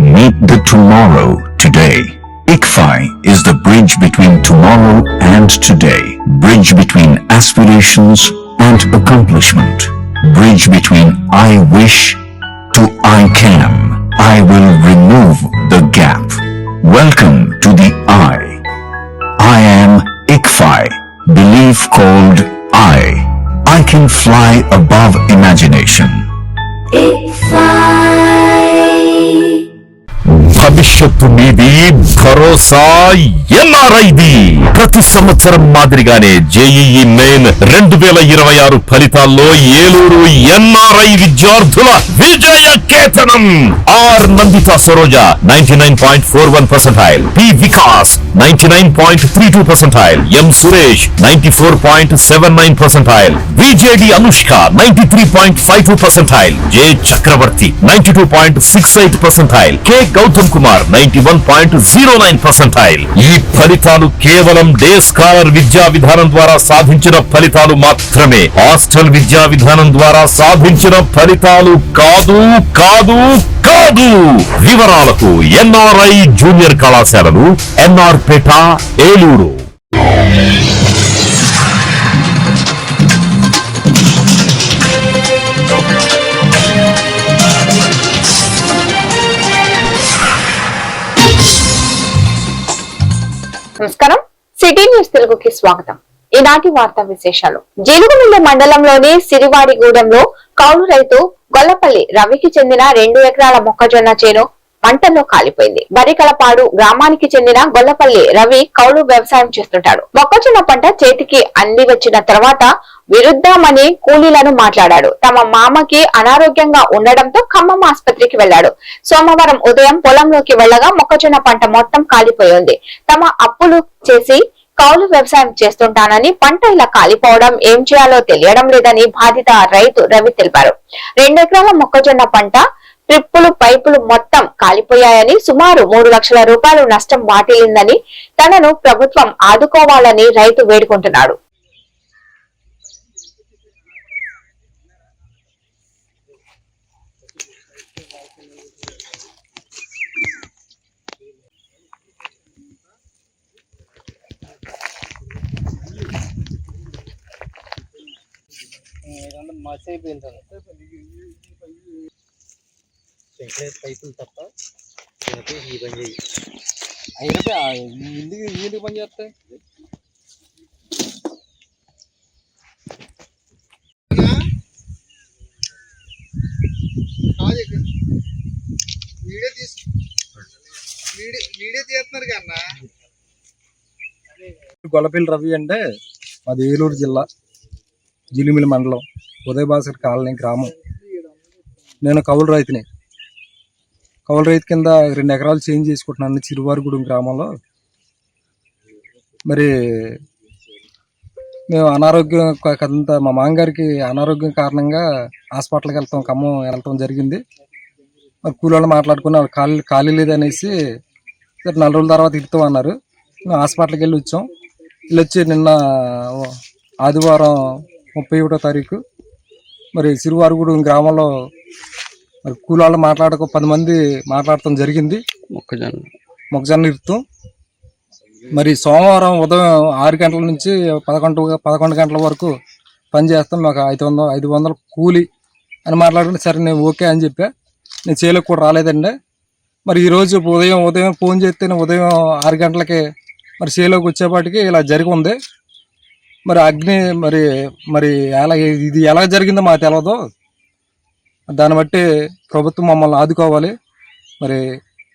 Meet the tomorrow today. ICFI is the bridge between tomorrow and today. Bridge between aspirations and accomplishment. Bridge between I wish to I can. I will remove the gap. Welcome to the I am ICFI. Belief called I can fly above imagination. భవిష్యత్తు మీది, భరోసా ఎన్ఆర్ఐది. ప్రతి సంవత్సరం మాదిరిగానే JEE main 2026 ఫలితాల్లో Eluru NRI విద్యార్థుల విజయ కేతనం. R Nanditha Saroja 99.41%, P Vikas 99.32%, M Suresh 94.79%, VJD Anushka 93.52%, J Chakravarthi 92.68%, K Gautam Kumar 91.09%. ఈ ఫలితాలు కేవలం డే స్కాలర్ విద్యా విధానం ద్వారా సాధించిన ఫలితాలు మాత్రమే. హాస్టల్ విద్యా విధానం ద్వారా సాధించిన ఫలితాలు కాదు కాదు కాదు. వివరాలకు ఎన్ఆర్ఐ జూనియర్ కళాశాలలు, ఎన్ఆర్ పేట, ఏలూరు. నమస్కారం, సిటీ న్యూస్ తెలుగుకి స్వాగతం. ఈనాటి వార్తా విశేషాలు. జీలుగుమిల్లి మండలంలోని సిరివాడిగూడెంలో కౌలు రైతు గొల్లపల్లి రవికి చెందిన 2 ఎకరాల మొక్కజొన్న చేను పంటల్లో కాలిపోయింది. బరికలపాడు గ్రామానికి చెందిన గొల్లపల్లి రవి కౌలు వ్యవసాయం చేస్తుంటాడు. మొక్కజొన్న పంట చేతికి అంది వచ్చిన తర్వాత విరుద్దామని కూలీలను మాట్లాడాడు. తమ మామకి అనారోగ్యంగా ఉండడంతో ఖమ్మం ఆసుపత్రికి వెళ్లాడు. సోమవారం ఉదయం పొలంలోకి వెళ్లగా మొక్కజొన్న పంట మొత్తం కాలిపోయింది. తమ అప్పులు చేసి కౌలు వ్యవసాయం చేస్తుంటానని పంట ఇలా కాలిపోవడం ఏం చేయాలో తెలియడం లేదని బాధిత రైతు రవి తెలిపారు. 2 ఎకరాల మొక్కజొన్న పంట ట్రిప్పులు పైపులు మొత్తం కాలిపోయాయని, సుమారు 3 లక్షల రూపాయలు నష్టం వాటిల్లిందని, తనను ప్రభుత్వం ఆదుకోవాలని రైతు వేడుకుంటున్నాడు. పైపులు తప్ప ఈ పని చేయి అయినట్టే ఎందుకు పని చేస్తాయి. గొల్లపల్లి రవి అంటే మాది ఏలూరు జిల్లా జీలుమిల్లి మండలం ఉదయభాస్కర్ కాలనీ గ్రామం. నేను కౌలు రైతుని. కౌలు రైతు కింద 2 ఎకరాలు చేంజ్ చేసుకుంటున్నాను చిరువారిగూడెం గ్రామంలో. మరి మేము అనారోగ్యం కదంతా మా మామగారికి అనారోగ్యం కారణంగా హాస్పిటల్కి ఖమ్మం వెళ్తాం జరిగింది. మరి కూలీళ్ళు మాట్లాడుకుని ఖాళీ లేదనేసి 4 రోజుల తర్వాత ఇస్తాం అన్నారు. మేము హాస్పిటల్కి వెళ్ళి వచ్చాం. వచ్చి నిన్న ఆదివారం 31వ తారీఖు మరి చిరువారిగూడెం గ్రామంలో మరి కూలీళ్ళు 10 మంది మాట్లాడటం జరిగింది. మొక్కజొన్న ఇరుతాం. మరి సోమవారం ఉదయం 6 గంటల నుంచి 11 గంటల వరకు పని చేస్తాం. మాకు 500 కూలి అని మాట్లాడుకుంటే సరే నేను ఓకే అని చెప్పా. నేను చేయలేక కూడా రాలేదండి. మరి ఈరోజు ఉదయం ఫోన్ చేస్తే ఉదయం 6 గంటలకి మరి చేలోకి వచ్చేపాటికి ఇలా జరిగి ఉంది. మరి అగ్ని మరి ఇది ఎలా జరిగిందో మాకు తెలియదు. దాన్ని బట్టి ప్రభుత్వం మమ్మల్ని ఆదుకోవాలి. మరి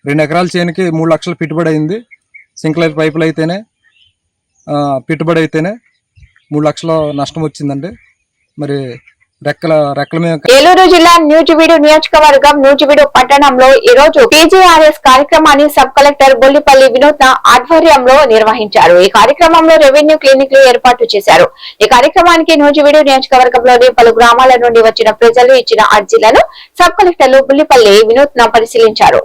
2 ఎకరాల చేనుకి 3 లక్షలు పెట్టుబడి అయింది. సింక్లైర్ పైపులు అయితేనే పెట్టుబడి అయితేనే 3 లక్షల నష్టం వచ్చిందండి. మరి ఏలూరు జిల్లా నూజివీడు నియోజకవర్గం నూజివీడు పట్టణంలో ఈ రోజు పీజీఆర్ఎస్ కార్యక్రమాన్ని సబ్ కలెక్టర్ బొల్లిపల్లి వినూత్న ఆధ్వర్యంలో నిర్వహించారు. ఈ కార్యక్రమంలో రెవెన్యూ క్లినిక్లు ఏర్పాటు చేశారు. ఈ కార్యక్రమానికి నూజివీడు నియోజకవర్గంలోని పలు గ్రామాల నుండి వచ్చిన ప్రజలు ఇచ్చిన అర్జీలను సబ్ కలెక్టర్ బొల్లిపల్లి వినూత్న పరిశీలించారు.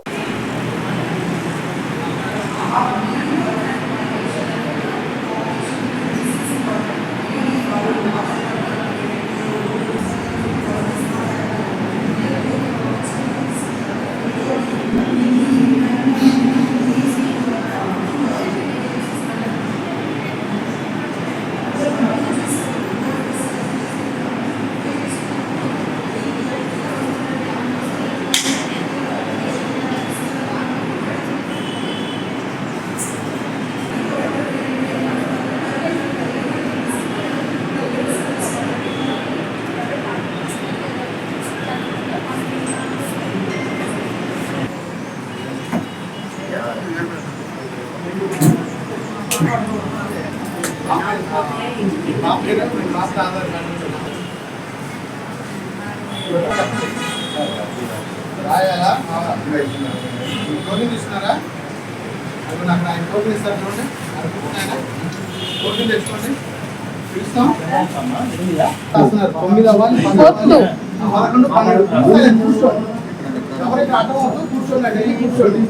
రాయాలా టోకెన్ తీసుకున్నారా? అది నాకు ఆయన టోకెన్ ఇస్తారు చూడండి. టోకెన్ తెచ్చుకోండి, పిలుస్తాం. 9 అవ్వాలి, 11 కూర్చోండి. ఎవరైతే అడ్డం అవుతుందో కూర్చోండి, డైలీ కూర్చోండి.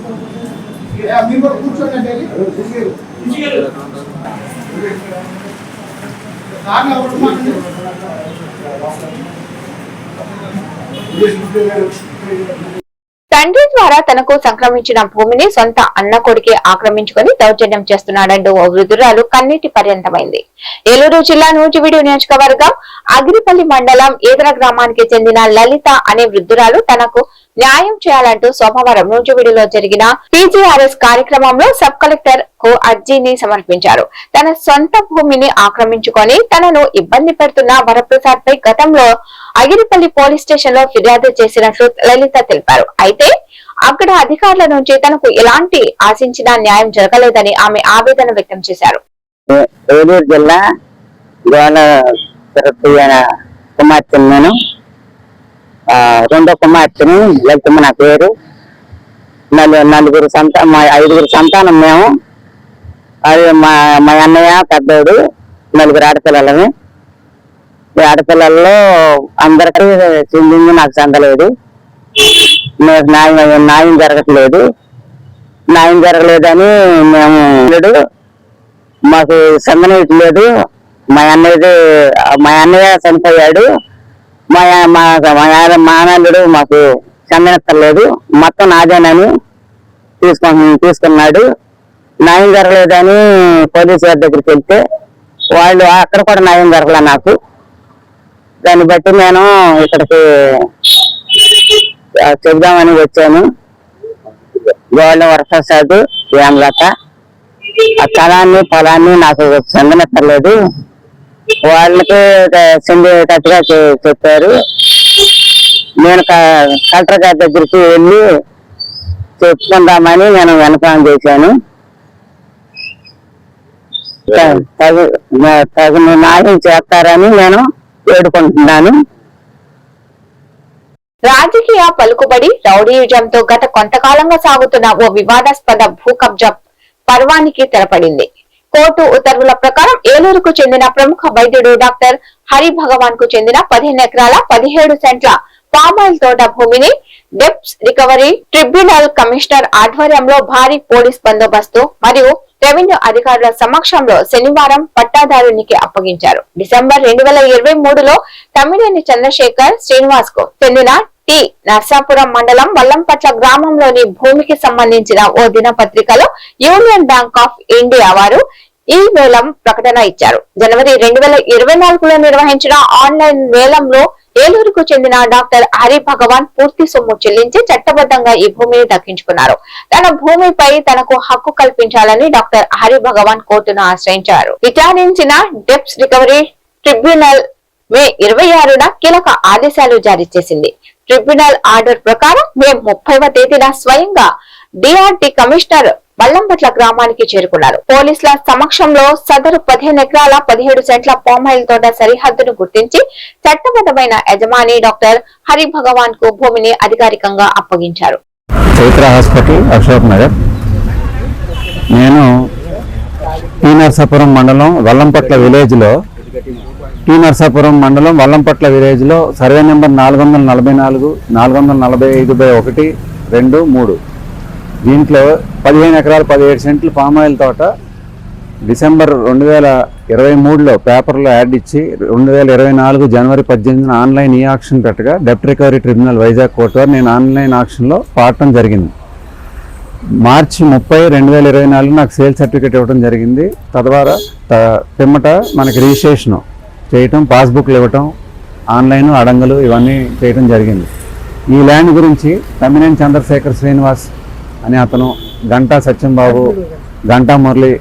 మీరు కూడా కూర్చోండి డైలీ. కారణం ఎవరు మాట్లాడండి. తండ్రి ద్వారా తనకు సంక్రమించిన భూమిని సొంత అన్న కొడుకే ఆక్రమించుకుని దౌర్జన్యం చేస్తున్నాడంటూ ఓ వృద్ధురాలు కన్నీటి పర్యంతమైంది. ఏలూరు జిల్లా నూజివీడు నియోజకవర్గం అగిరిపల్లి మండలం ఈదర గ్రామానికి చెందిన లలిత అనే వృద్ధురాలు తనకు న్యాయం చేయాలంటూ సోమవారం నూజివీడులో జరిగిన పీజీఆర్ఎస్ కార్యక్రమంలో సబ్ కలెక్టర్ కు అర్జీని సమర్పించారు. తన సొంత భూమిని ఆక్రమించుకొని తనను ఇబ్బంది పెడుతున్న వరప్రసాద్ పై గతంలో అగిరిపల్లి పోలీస్ స్టేషన్ లో ఫిర్యాదు చేసినట్లు లలిత తెలిపారు. అయితే అక్కడ అధికారుల నుంచి తనకు ఎలాంటి ఆశించిన న్యాయం జరగలేదని ఆమె ఆవేదన వ్యక్తం చేశారు. ఏలూరు జిల్లా కుమార్తె నేను, రెండో కుమార్తెని లలితమ్మ నా పేరు. ఐదుగురు సంతానం మేము. అది మా అన్నయ్య పెద్దోడు, 4 ఆడపిల్లలని. ఈ ఆడపిల్లల్లో అందరికీ చెందింది, నాకు చెందలేదు. న్యాయం జరగట్లేదు. న్యాయం జరగలేదని మేము మాకు చెందనట్లేదు. మా అన్నయ్య చనిపోయాడు. మా నాన్నడు మాకు చెందనక్కర్లేదు, మొత్తం నాదేనని తీసుకున్నాడు. న్యాయం జరగలేదని పోలీసు వారి దగ్గరికి వెళ్తే వాళ్ళు అక్కడ కూడా న్యాయం జరగలే నాకు. దాన్ని బట్టి నేను ఇక్కడికి చెబుదామని వచ్చాను. గోళ్ళ వరప్రసాద్ ఏమలత ఆ స్థలాన్ని పొలాన్ని నాకు చెందనక్కర్లేదు, వాళ్ళకి చెందేటట్టుగా చెప్పారు. నేను కలెక్టర్ గారి దగ్గరికి వెళ్ళి చెప్పుకుందామని నేను విన్నపం చేశాను. తగిన న్యాయం చేస్తారని నేను వేడుకుంటున్నాను. రాజకీయ పలుకుబడి రౌడీయుజంతో గత కొంతకాలంగా సాగుతున్న ఓ వివాదాస్పద భూ కబ్జా పర్వానికి తెరపడింది. కోర్టు ఉత్తర్వుల ప్రకారం ఏలూరుకు చెందిన ప్రముఖ వైద్యుడు డాక్టర్ హరి భగవాన్ కు చెందిన 15 ఎకరాల 17 సెంట్ల పామాయిల్ తోట భూమిని డెప్స్ రికవరీ ట్రిబ్యునల్ కమిషనర్ ఆధ్వర్యంలో భారీ పోలీస్ బందోబస్తు మరియు రెవెన్యూ అధికారుల సమక్షంలో శనివారం పట్టాదారునికి అప్పగించారు. డిసెంబర్ 2023లో తమ్మినేని చంద్రశేఖర్ శ్రీనివాస్ కు చెందిన టి నర్సాపురం మండలం వల్లంపట్ల గ్రామంలోని భూమికి సంబంధించిన ఓ దినపత్రికలో యూనియన్ బ్యాంక్ ఆఫ్ ఇండియా వారు ఈ వేలం ప్రకటన ఇచ్చారు. జనవరి 2024లో నిర్వహించిన ఆన్లైన్ వేలంలో ఏలూరుకు చెందిన డాక్టర్ హరి భగవాన్ పూర్తి సొమ్ము చెల్లించి చట్టబద్ధంగా ఈ భూమిని దక్కించుకున్నారు. తన భూమిపై తనకు హక్కు కల్పించాలని డాక్టర్ హరి భగవాన్ కోర్టును ఆశ్రయించారు. విచారించిన డెప్స్ రికవరీ ట్రిబ్యునల్ మే 26న కీలక ఆదేశాలు జారీ చేసింది. ట్రిబ్యునల్ ఆర్డర్ ప్రకారం మే 30వ తేదీన స్వయంగా డిఆర్టీ కమిషనర్ వల్లంపట్ల గ్రామానికి చేరుకున్నారు. పోలీసుల సమక్షంలో సదరు 15 ఎకరాల 17 సెంట్ల పామాయిల్ తోట సరిహద్దును గుర్తించి చట్టబద్ధమైన యజమాని డాక్టర్ హరి భగవాన్ కు భూమిని అధికారికంగా అప్పగించారు. చైత్ర హాస్పిటల్, అశోక్ నగర్. నేను టీ నర్సాపురం మండలం వల్లంపట్ల విలేజ్ లో సర్వే నెంబర్ 444 445/1 2 3 దీంట్లో 15 ఎకరాల 17 సెంట్లు పామాయిల్ తోట డిసెంబర్ 2023లో పేపర్లో యాడ్ ఇచ్చి 2024 జనవరి 18న ఆన్లైన్ ఈ ఆక్షన్ పెట్టగా డెప్ట్ రికవరీ ట్రిబ్యునల్ వైజాగ్ కోర్టు వారు నేను ఆన్లైన్ ఆక్షన్లో పాడటం జరిగింది. మార్చి 30, 2024 నాకు సేల్ సర్టిఫికేట్ ఇవ్వడం జరిగింది. తద్వారా పిమ్మట మనకి రిజిస్ట్రేషన్ చేయటం, పాస్బుక్లు ఇవ్వటం, ఆన్లైన్ అడంగలు ఇవన్నీ చేయటం జరిగింది. ఈ ల్యాండ్ గురించి తమ్మినేని చంద్రశేఖర్ శ్రీనివాస్ అని అతను, గంటా సత్యంబాబు, గంటా మురళి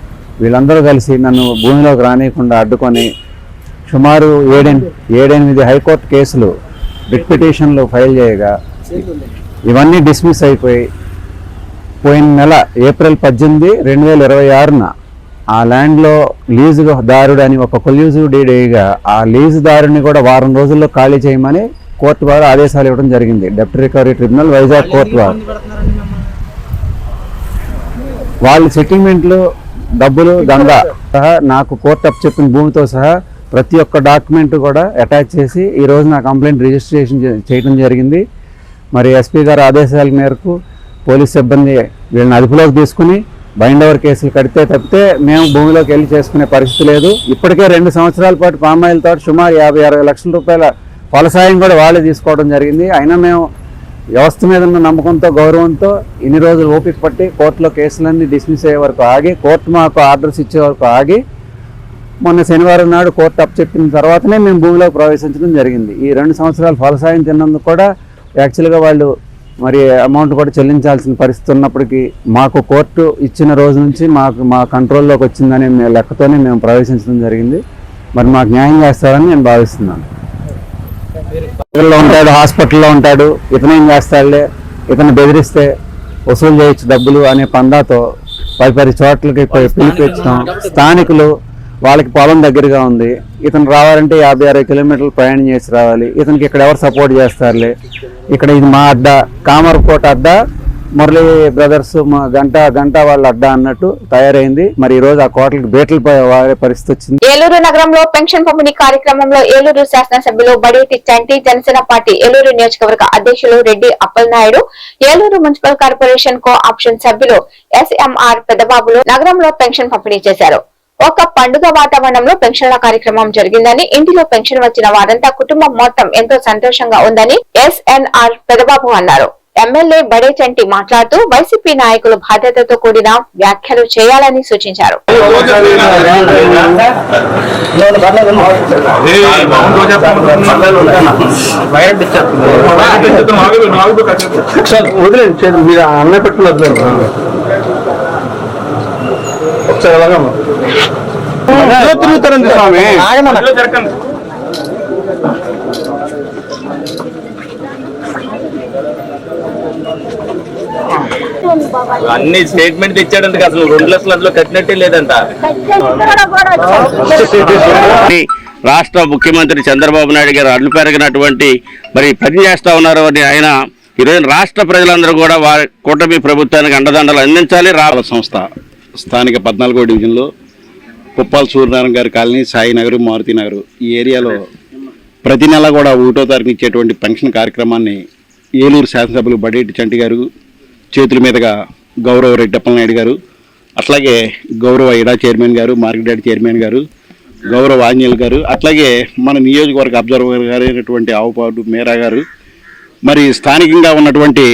వీళ్ళందరూ కలిసి నన్ను భూమిలోకి రానియకుండా అడ్డుకొని సుమారు 7-8 హైకోర్టు కేసులు రిట్ పిటిషన్లు ఫైల్ చేయగా ఇవన్నీ డిస్మిస్ అయిపోయి పోయిన నెల ఏప్రిల్ 18, 2026న ఆ ల్యాండ్లో లీజు దారుడు అని ఒక కొల్యూజివ్ డీడీగా ఆ లీజు దారుని కూడా వారం రోజుల్లో ఖాళీ చేయమని కోర్టు వారు ఆదేశాలు ఇవ్వడం జరిగింది. Deputy recovery tribunal Vizag court వారు వాళ్ళు సెటిల్మెంట్లు డబ్బులు దందా సహా నాకు కోర్టు అప్ చెప్పిన భూమితో సహా ప్రతి ఒక్క డాక్యుమెంట్ కూడా అటాచ్ చేసి ఈరోజు నా కంప్లైంట్ రిజిస్ట్రేషన్ చేయడం జరిగింది. మరి ఎస్పీ గారి ఆదేశాల మేరకు పోలీస్ సిబ్బంది వీళ్ళని అదుపులోకి తీసుకుని బైండ్ ఓవర్ కేసులు కడితే తప్పితే మేము భూమిలోకి వెళ్ళి చేసుకునే పరిస్థితి లేదు. ఇప్పటికే 2 సంవత్సరాల పాటు పామాయిల్ తోట సుమారు 50-60 లక్షల రూపాయల ఫలసాయం కూడా వాళ్ళే తీసుకోవడం జరిగింది. అయినా మేము వ్యవస్థ మీద ఉన్న నమ్మకంతో గౌరవంతో ఇన్ని రోజులు ఓపిక పట్టి కోర్టులో కేసులన్నీ డిస్మిస్ అయ్యే వరకు ఆగి కోర్టు మాకు ఆర్డర్స్ ఇచ్చే వరకు ఆగి మొన్న శనివారం నాడు కోర్టు అప్ చెప్పిన తర్వాతనే మేము భూమిలోకి ప్రవేశించడం జరిగింది. ఈ 2 సంవత్సరాలు ఫలసాయం తిన్నందుకు కూడా యాక్చువల్గా వాళ్ళు మరి అమౌంట్ కూడా చెల్లించాల్సిన పరిస్థితి ఉన్నప్పటికీ మాకు కోర్టు ఇచ్చిన రోజు నుంచి మా కంట్రోల్లోకి వచ్చిందనే లెక్కతోనే మేము ప్రవేశించడం జరిగింది. మరి మాకు న్యాయం చేస్తారని నేను భావిస్తున్నాను. ఉంటాడు, హాస్పిటల్లో ఉంటాడు, ఇతనేం చేస్తాడులే, ఇతను బెదిరిస్తే వసూలు చేయొచ్చు డబ్బులు అనే పందాతో 10 చోట్లకి పిలిపించడం. స్థానికులు వాళ్ళకి పొలం దగ్గరగా ఉంది, ఇతను రావాలంటే 50-60 కిలోమీటర్లు ప్రయాణం చేసి రావాలి, ఇతనికి ఇక్కడ ఎవరు సపోర్ట్ చేస్తారులే, ఇక్కడ ఇది మా అడ్డా, కామర్కోట అడ్డా, మురళీ బ్రదర్స్ మా గంట వాళ్ళ అడ్డా అన్నట్టు తయారైంది. మరి ఈ రోజు ఆ కోటలకు బేటలు వాడే పరిస్థితి వచ్చింది. ఏలూరు నగరంలో పెన్షన్ పంపిణీ కార్యక్రమంలో ఏలూరు శాసనసభ్యులు బడేటి చంటి, జనసేన పార్టీ ఏలూరు నియోజకవర్గ అధ్యక్షులు Reddy Appalanaidu, Eluru municipal corporation co option సభ్యులు SMR పెద్దబాబులు నగరంలో పెన్షన్ పంపిణీ చేశారు. ఒక పండుగ వాతావరణంలో పెన్షన్ల కార్యక్రమం జరిగిందని, ఇంటిలో పెన్షన్ వచ్చిన వారంతా కుటుంబం మొత్తం ఎంతో సంతోషంగా ఉందని SNR పెద్దబాబు అన్నారు. ఎమ్మెల్యే బడేచంటి మాట్లాడుతూ వైసీపీ నాయకులు బాధ్యతతో కూడిన వ్యాఖ్యలు చేయాలని సూచించారు. అన్ని స్టేట్మెంట్ తెచ్చాడంటే అసలు 2 లక్షలు అందులో కట్టినట్టే లేదంట. రాష్ట్ర ముఖ్యమంత్రి చంద్రబాబు నాయుడు గారు అడ్లు పెరిగినటువంటి మరి పని చేస్తా ఉన్నారు అని ఆయన ఈరోజు రాష్ట్ర ప్రజలందరూ కూడా వారి కూటమి ప్రభుత్వానికి అండదండలు అందించాలి. సంస్థ స్థానిక 14వ డివిజన్లో కుప్పాల సూర్యనారాయణ గారి కాలనీ, సాయినగర్, మారుతి నగర్ ఈ ఏరియాలో ప్రతి నెల కూడా 1వ తారీఖు ఇచ్చేటువంటి పెన్షన్ కార్యక్రమాన్ని ఏలూరు శాసనసభ్యులు బడేటి చంటి గారు చేతుల మీదుగా గౌరవ రెడ్డి అప్పలనాయుడు గారు, అట్లాగే గౌరవ ఇడా చైర్మన్ గారు, మార్కెట్ చైర్మన్ గారు, గౌరవ ఆంజనేయులు గారు, అట్లాగే మన నియోజకవర్గ అబ్జర్వర్ గారు అయినటువంటి ఆవుపాడు మేరా గారు, మరి స్థానికంగా ఉన్నటువంటి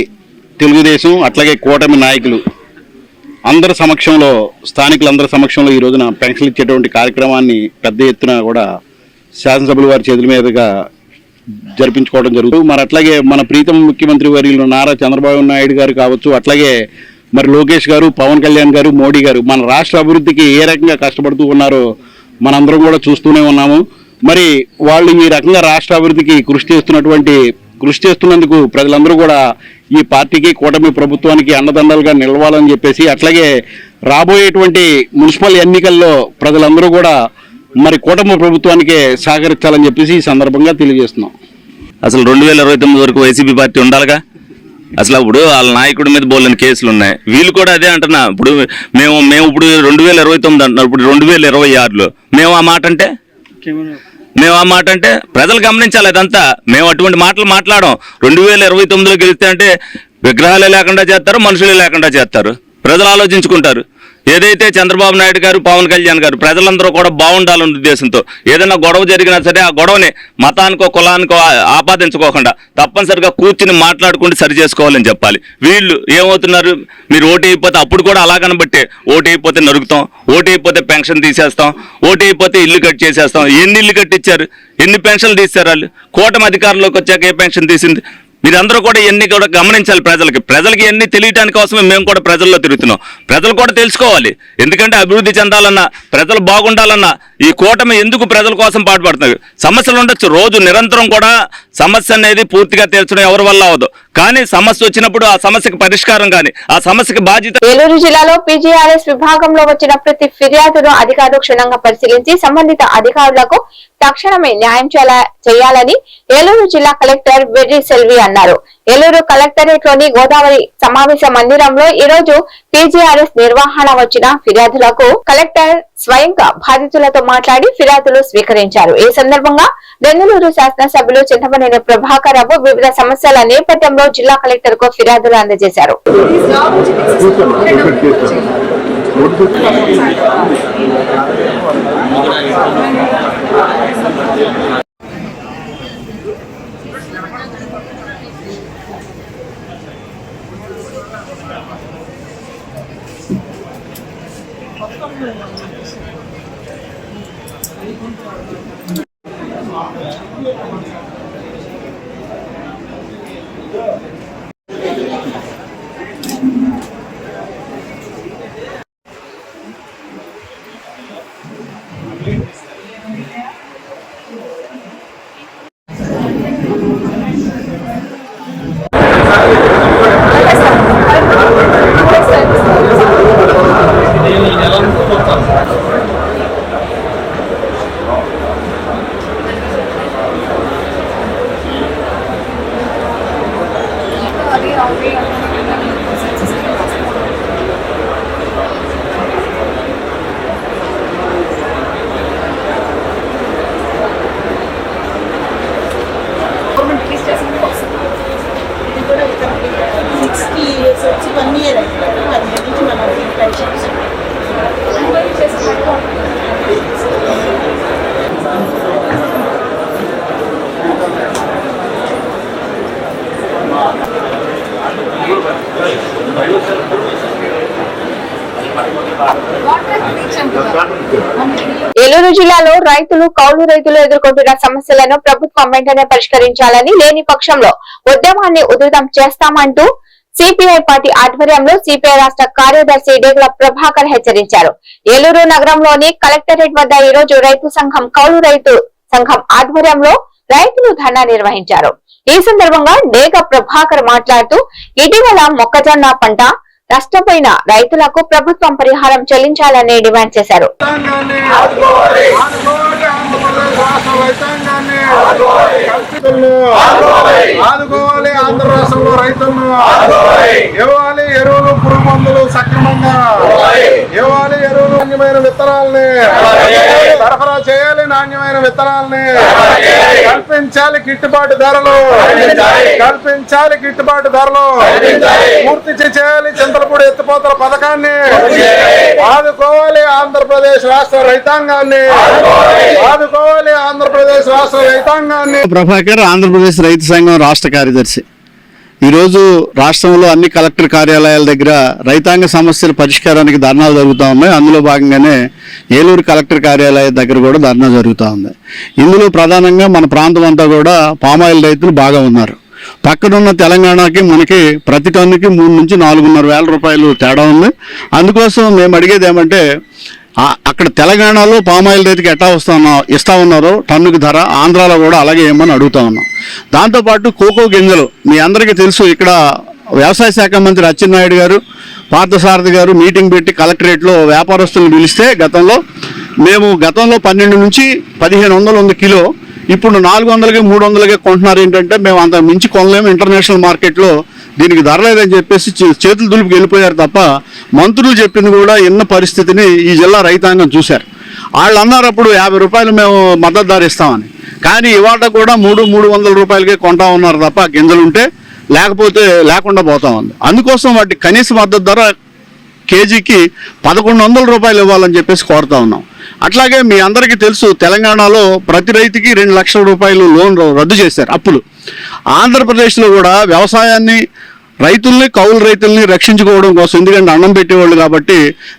తెలుగుదేశం అట్లాగే కూటమి నాయకులు అందరి సమక్షంలో, స్థానికులందరి సమక్షంలో ఈ రోజున పెన్షన్లు ఇచ్చేటువంటి కార్యక్రమాన్ని పెద్ద ఎత్తున కూడా శాసనసభ్యుల వారి చేతుల మీదుగా జరిపించుకోవడం జరుగుతుంది. మరి అట్లాగే మన ప్రీతం ముఖ్యమంత్రి వర్యులు నారా చంద్రబాబు నాయుడు గారు కావచ్చు, అట్లాగే మరి లోకేష్ గారు, పవన్ కళ్యాణ్ గారు, మోడీ గారు మన రాష్ట్ర అభివృద్ధికి ఏ రకంగా కష్టపడుతూ ఉన్నారో మనందరం కూడా చూస్తూనే ఉన్నాము. మరి వాళ్ళు ఈ రకంగా రాష్ట్ర అభివృద్ధికి కృషి చేస్తున్నందుకు ప్రజలందరూ కూడా ఈ పార్టీకి, కూటమి ప్రభుత్వానికి అండదండలుగా నిలవాలని చెప్పేసి, అట్లాగే రాబోయేటువంటి మున్సిపల్ ఎన్నికల్లో ప్రజలందరూ కూడా మరి కూటమి ప్రభుత్వానికి సహకరించాలని చెప్పేసి ఈ సందర్భంగా తెలియజేస్తున్నాం. అసలు 2029 వరకు వైసీపీ పార్టీ ఉండాలిగా. అసలు ఇప్పుడు వాళ్ళ నాయకుడి మీద బోలని కేసులు ఉన్నాయి. వీళ్ళు కూడా అదే అంటున్నా. ఇప్పుడు మేము ఇప్పుడు 2029 అంటున్నారు, ఇప్పుడు 2026లో మేము ఆ మాట అంటే ప్రజలు గమనించాలి. అదంతా మేము అటువంటి మాటలు మాట్లాడడం. 2029లో గెలిస్తే అంటే విగ్రహాలే లేకుండా చేస్తారు, మనుషులే లేకుండా చేస్తారు. ప్రజలు ఆలోచించుకుంటారు. ఏదైతే చంద్రబాబు నాయుడు గారు, పవన్ కళ్యాణ్ గారు ప్రజలందరూ కూడా బాగుండాలన్న ఉద్దేశంతో ఏదైనా గొడవ జరిగినా సరే ఆ గొడవని మతానికో కులానికో ఆపాదించుకోకుండా తప్పనిసరిగా కూర్చుని మాట్లాడుకుంటూ సరి చేసుకోవాలని చెప్పాలి. వీళ్ళు ఏమవుతున్నారు, మీరు ఓటు అయిపోతే అప్పుడు కూడా అలాగనబట్టే ఓటు అయిపోతే నరుకుతాం, ఓటు అయిపోతే పెన్షన్ తీసేస్తాం, ఓటు అయిపోతే ఇల్లు కట్ చేసేస్తాం. ఎన్ని ఇల్లు కట్టించారు, ఎన్ని పెన్షన్లు తీశారు వాళ్ళు? కూటమి అధికారంలోకి వచ్చాక ఏ పెన్షన్ తీసింది? మీరందరూ కూడా ఇవన్నీ కూడా గమనించాలి. ప్రజలకి ఇవన్నీ తెలియటానికి కోసమే మేము కూడా ప్రజల్లో తిరుగుతున్నాం. ప్రజలు కూడా తెలుసుకోవాలి. ఎందుకంటే అభివృద్ధి చెందాలన్నా, ప్రజలు బాగుండాలన్నా ఈ కూటమి ఎందుకు ప్రజల కోసం పాటుపడుతున్నారు. సమస్యలు ఉండొచ్చు, రోజు నిరంతరం కూడా సమస్య అనేది పూర్తిగా తీర్చడం ఎవరి వల్ల అవ్వదు. కానీ సమస్య వచ్చినప్పుడు ఆ సమస్యకు పరిష్కారం కానీ ఆ సమస్యకు బాధ్యత. ఏలూరు జిల్లాలో పీజీఆర్ఎస్ విభాగంలో వచ్చిన ప్రతి ఫిర్యాదును అధికారులు క్షుణ్ణంగా పరిశీలించి సంబంధిత అధికారులకు తక్షణమే న్యాయం చేయాలని ఏలూరు జిల్లా కలెక్టర్ వెర్రి సెల్వి అన్నారు. ఏలూరు కలెక్టరేట్ లోని గోదావరి సమావేశ మందిరంలో ఈ రోజు పీజీఆర్ఎస్ నిర్వహణ వచ్చిన ఫిర్యాదులకు కలెక్టర్ స్వయంగా బాధితులతో మాట్లాడి ఫిర్యాదులు స్వీకరించారు. ఈ సందర్భంగా బెంగళూరు శాసనసభ్యులు చింతమనేని ప్రభాకర్ రావు వివిధ సమస్యల నేపథ్యంలో జిల్లా కలెక్టర్ కు ఫిర్యాదులు అందజేశారు. ఏలూరు జిల్లాలో రైతులు కౌలు రైతులు ఎదుర్కొంటున్న సమస్యలను ప్రభుత్వం వెంటనే పరిష్కరించాలని, లేని పక్షంలో ఉద్యమాన్ని ఉధృతం చేస్తామంటూ సిపిఐ పార్టీ ఆధ్వర్యంలో సిపిఐ రాష్ట్ర కార్యదర్శి డేగుల ప్రభాకర్ హెచ్చరించారు. ఏలూరు నగరంలోని కలెక్టరేట్ వద్ద ఈ రోజు రైతు సంఘం కౌలు రైతు సంఘం ఆధ్వర్యంలో రైతులు ధర్నా నిర్వహించారు. ఈ సందర్భంగా డేగ ప్రభాకర్ మాట్లాడుతూ ఇటీవల మొక్కజొన్న పంట నష్టపోయిన రైతులకు ప్రభుత్వం పరిహారం చెల్లించాలని డిమాండ్ చేశారు. ఆదుకోవాలి, ఆంధ్ర రాష్ట్రంలో రైతులను ఇవ్వాలి, ఎరువులు పురుగు మందులు సక్రమంగా ఇవ్వాలి, ఎరువులు నాణ్యమైన విత్తనాలని సరఫరా చేయాలి, నాణ్యమైన విత్తనాలని కల్పించాలి, గిట్టుబాటు ధరలు కల్పించాలి, గిట్టుబాటు ధరలు పూర్తి చేయాలి, చింతలపూడి ఎత్తిపోతల పథకాన్ని ఆదుకోవాలి, ఆంధ్రప్రదేశ్ రాష్ట్ర రైతాంగాన్ని ఆదుకోవాలి, ఆంధ్రప్రదేశ్ రాష్ట్ర రైతాంగాన్ని. ప్రభాకర్, ఆంధ్రప్రదేశ్ రైతు సంఘం రాష్ట్ర కార్యదర్శి. ఈరోజు రాష్ట్రంలో అన్ని కలెక్టర్ కార్యాలయాల దగ్గర రైతాంగ సమస్యల పరిష్కారానికి ధర్నాలు జరుగుతూ ఉన్నాయి. అందులో భాగంగానే ఏలూరు కలెక్టర్ కార్యాలయం దగ్గర కూడా ధర్నా జరుగుతూ ఉంది. ఇందులో ప్రధానంగా మన ప్రాంతం అంతా కూడా పామాయిల్ రైతులు బాగా ఉన్నారు. పక్కనున్న తెలంగాణకి మనకి ప్రతి టన్నుకి 3 నుంచి 4.5 వేల రూపాయలు తేడా ఉంది. అందుకోసం మేము అడిగేది ఏమంటే, అక్కడ తెలంగాణలో పామాయిల్ రైతుకి ఎట్లా ఇస్తా ఉన్నారో టన్నుకి ధర, ఆంధ్రాలో కూడా అలాగే ఏమని అడుగుతా ఉన్నాం. దాంతోపాటు కోకో గింజలు మీ అందరికీ తెలుసు, ఇక్కడ వ్యవసాయ శాఖ మంత్రి అచ్చెన్నాయుడు గారు, పార్థసారథి గారు మీటింగ్ పెట్టి కలెక్టరేట్లో వ్యాపారస్తులను పిలిస్తే గతంలో 12 నుంచి 1500 ఉంది కిలో, ఇప్పుడు 400కి 300కి కొంటున్నారు. ఏంటంటే మేము అంత మించి కొనలేము, ఇంటర్నేషనల్ మార్కెట్లో దీనికి ధర లేదని చెప్పేసి చేతులు దులిపి వెళ్ళిపోయారు తప్ప మంత్రులు చెప్పింది కూడా ఇన్న పరిస్థితిని ఈ జిల్లా రైతాంగం చూశారు. వాళ్ళు అన్నారు అప్పుడు 50 రూపాయలు మేము మద్దతు ధర ఇస్తామని, కానీ ఇవాళ కూడా 300 రూపాయలకే కొంటా ఉన్నారు తప్ప గింజలుంటే లేకపోతే లేకుండా పోతా ఉంది. అందుకోసం వాటి కనీస మద్దతు ధర కేజీకి 1100 రూపాయలు ఇవ్వాలని చెప్పేసి కోరుతా ఉన్నాం. అట్లాగే మీ అందరికీ తెలుసు, తెలంగాణలో ప్రతి రైతుకి 2 లక్షల రూపాయలు లోన్ రద్దు చేశారు అప్పులు. ఆంధ్రప్రదేశ్లో కూడా వ్యవసాయాన్ని, రైతుల్ని, కౌలు రైతుల్ని రక్షించుకోవడం కోసం, ఎందుకంటే అన్నం పెట్టేవాళ్ళు కాబట్టి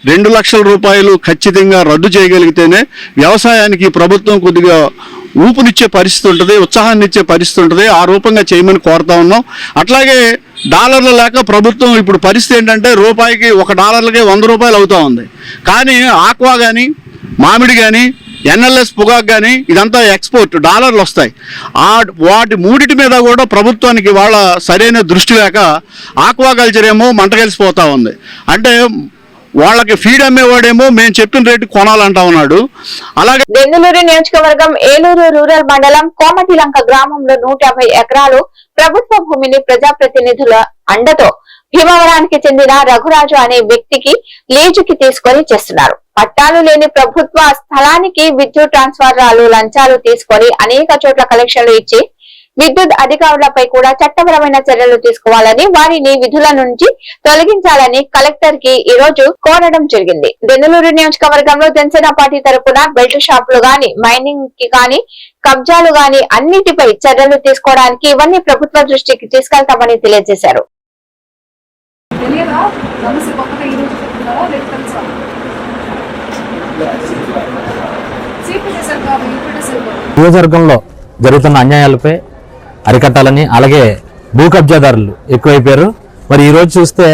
2 లక్షల రూపాయలు ఖచ్చితంగా రద్దు చేయగలిగితేనే వ్యవసాయానికి ప్రభుత్వం కొద్దిగా ఊపునిచ్చే పరిస్థితి ఉంటుంది, ఉత్సాహాన్ని ఇచ్చే పరిస్థితి ఉంటుంది. ఆ రూపంగా చేయమని కోరుతా ఉన్నాం. అట్లాగే డాలర్లు లేక ప్రభుత్వం ఇప్పుడు పరిస్థితి ఏంటంటే రూపాయికి $1కి 100 రూపాయలు అవుతూ ఉంది. కానీ ఆక్వా కానీ, మామిడి కానీ, ఎన్ఎల్ఎస్ పొగాకు కానీ ఇదంతా ఎక్స్పోర్ట్ డాలర్లు వస్తాయి. వాటి మూడిటి మీద కూడా ప్రభుత్వానికి వాళ్ళ సరైన దృష్టి లేక ఆక్వాకల్చర్ ఏమో మంటగలిసిపోతా ఉంది. అంటే వాళ్ళకి ఫీడ్ అమ్మేవాడేమో మేము చెప్పిన రేటు కొనాలంటా ఉన్నాడు. అలాగే దెందులూరు నియోజకవర్గం ఏలూరు రూరల్ మండలం కోమటిలంక గ్రామంలో 150 ఎకరాలు ప్రభుత్వ భూమిని ప్రజాప్రతినిధుల అండతో భీమవరానికి చెందిన రఘురాజు అనే వ్యక్తికి లీజుకి తీసుకొని చేస్తున్నారు. పట్టాలు లేని ప్రభుత్వ స్థలానికి విద్యుత్ ట్రాన్స్ఫార్మర్లు లంచాలు తీసుకొని అనేక చోట్ల కలెక్షన్లు ఇచ్చి విద్యుత్ అధికారులపై కూడా చట్టపరమైన చర్యలు తీసుకోవాలని, వారిని విధుల నుంచి తొలగించాలని కలెక్టర్ కి ఈ రోజు కోరడం జరిగింది. దెందులూరు నియోజకవర్గంలో జనసేన పార్టీ తరఫున బెల్ట్ షాపులు గాని, మైనింగ్ కి గాని, కబ్జాలు గాని అన్నిటిపై చర్యలు తీసుకోవడానికి ఇవన్నీ ప్రభుత్వ దృష్టికి తీసుకెళ్తామని తెలియజేశారు. నియోజకవర్గంలో జరుగుతున్న అన్యాయాలపై అరికట్టాలని, అలాగే భూ కబ్జాదారులు ఎక్కువైపోయారు. మరి ఈరోజు చూస్తే